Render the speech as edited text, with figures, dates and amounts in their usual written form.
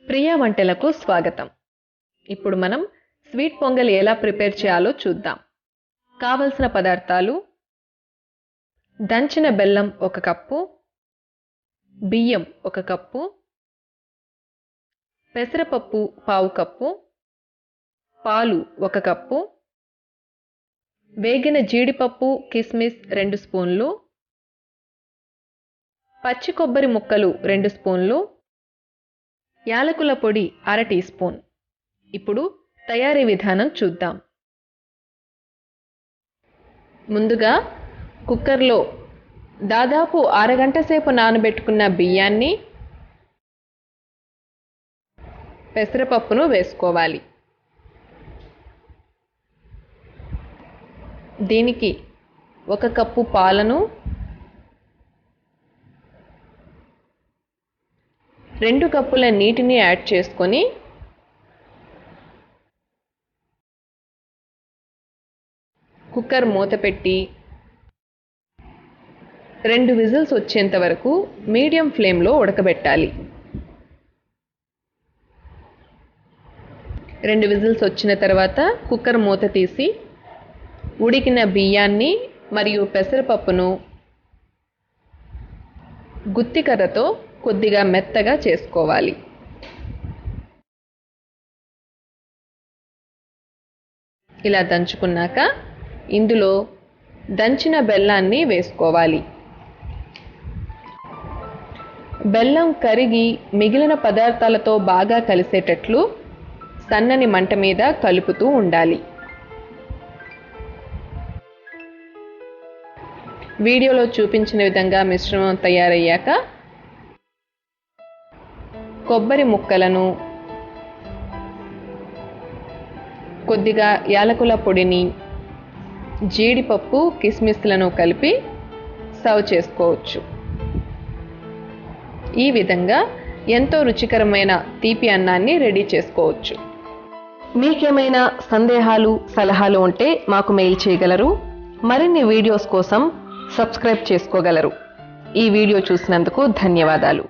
ప్రియా వంటలకు స్వాగతం. ఇప్పుడు మనం స్వీట్ పొంగల్ ఎలా ప్రిపేర్ చేయాలో చూద్దాం. కావలసిన పదార్థాలు: దంచిన బెల్లం 1 కప్పు, బియ్యం 1 కప్పు, పెసరపప్పు 1/2 కప్పు, పాలు 1 కప్పు, వేగిన జీడిపప్పు కిస్మిస్ 2 స్పూన్లు, పచ్చి కొబ్బరి ముక్కలు 2 స్పూన్లు, యాలకుల పొడి 1/2 టీ స్పూన్. ఇప్పుడు తయారీ విధానం చూద్దాం. ముందుగా కుక్కర్లో దాదాపు అరగంట సేపు నానబెట్టుకున్న బియ్యాన్ని, పెసరపప్పును వేసుకోవాలి. దీనికి 1 కప్పు పాలను, 2 కప్పుల నీటిని యాడ్ చేసుకొని కుక్కర్ మూత పెట్టి 2 విజిల్స్ వచ్చేంత వరకు మీడియం ఫ్లేమ్లో ఉడకబెట్టాలి. 2 విజిల్స్ వచ్చిన తర్వాత కుక్కర్ మూత తీసి ఉడికిన బియ్యాన్ని మరియు పెసరపప్పును గుత్తికర్రతో కొద్దిగా మెత్తగా చేసుకోవాలి. ఇలా దంచుకున్నాక ఇందులో దంచిన బెల్లాన్ని వేసుకోవాలి. బెల్లం కరిగి మిగిలిన పదార్థాలతో బాగా కలిసేటట్లు సన్నని మంట మీద కలుపుతూ ఉండాలి. వీడియోలో చూపించిన విధంగా మిశ్రమం తయారయ్యాక కొబ్బరి ముక్కలను, కొద్దిగా యాలకుల పొడిని, జీడిపప్పు కిస్మిస్లను కలిపి సర్వ్ చేసుకోవచ్చు. ఈ విధంగా ఎంతో రుచికరమైన తీపి అన్నాన్ని రెడీ చేసుకోవచ్చు. మీకేమైనా సందేహాలు, సలహాలు ఉంటే మాకు మెయిల్ చేయగలరు. మరిన్ని వీడియోస్ కోసం సబ్స్క్రైబ్ చేసుకోగలరు. ఈ వీడియో చూసినందుకు ధన్యవాదాలు.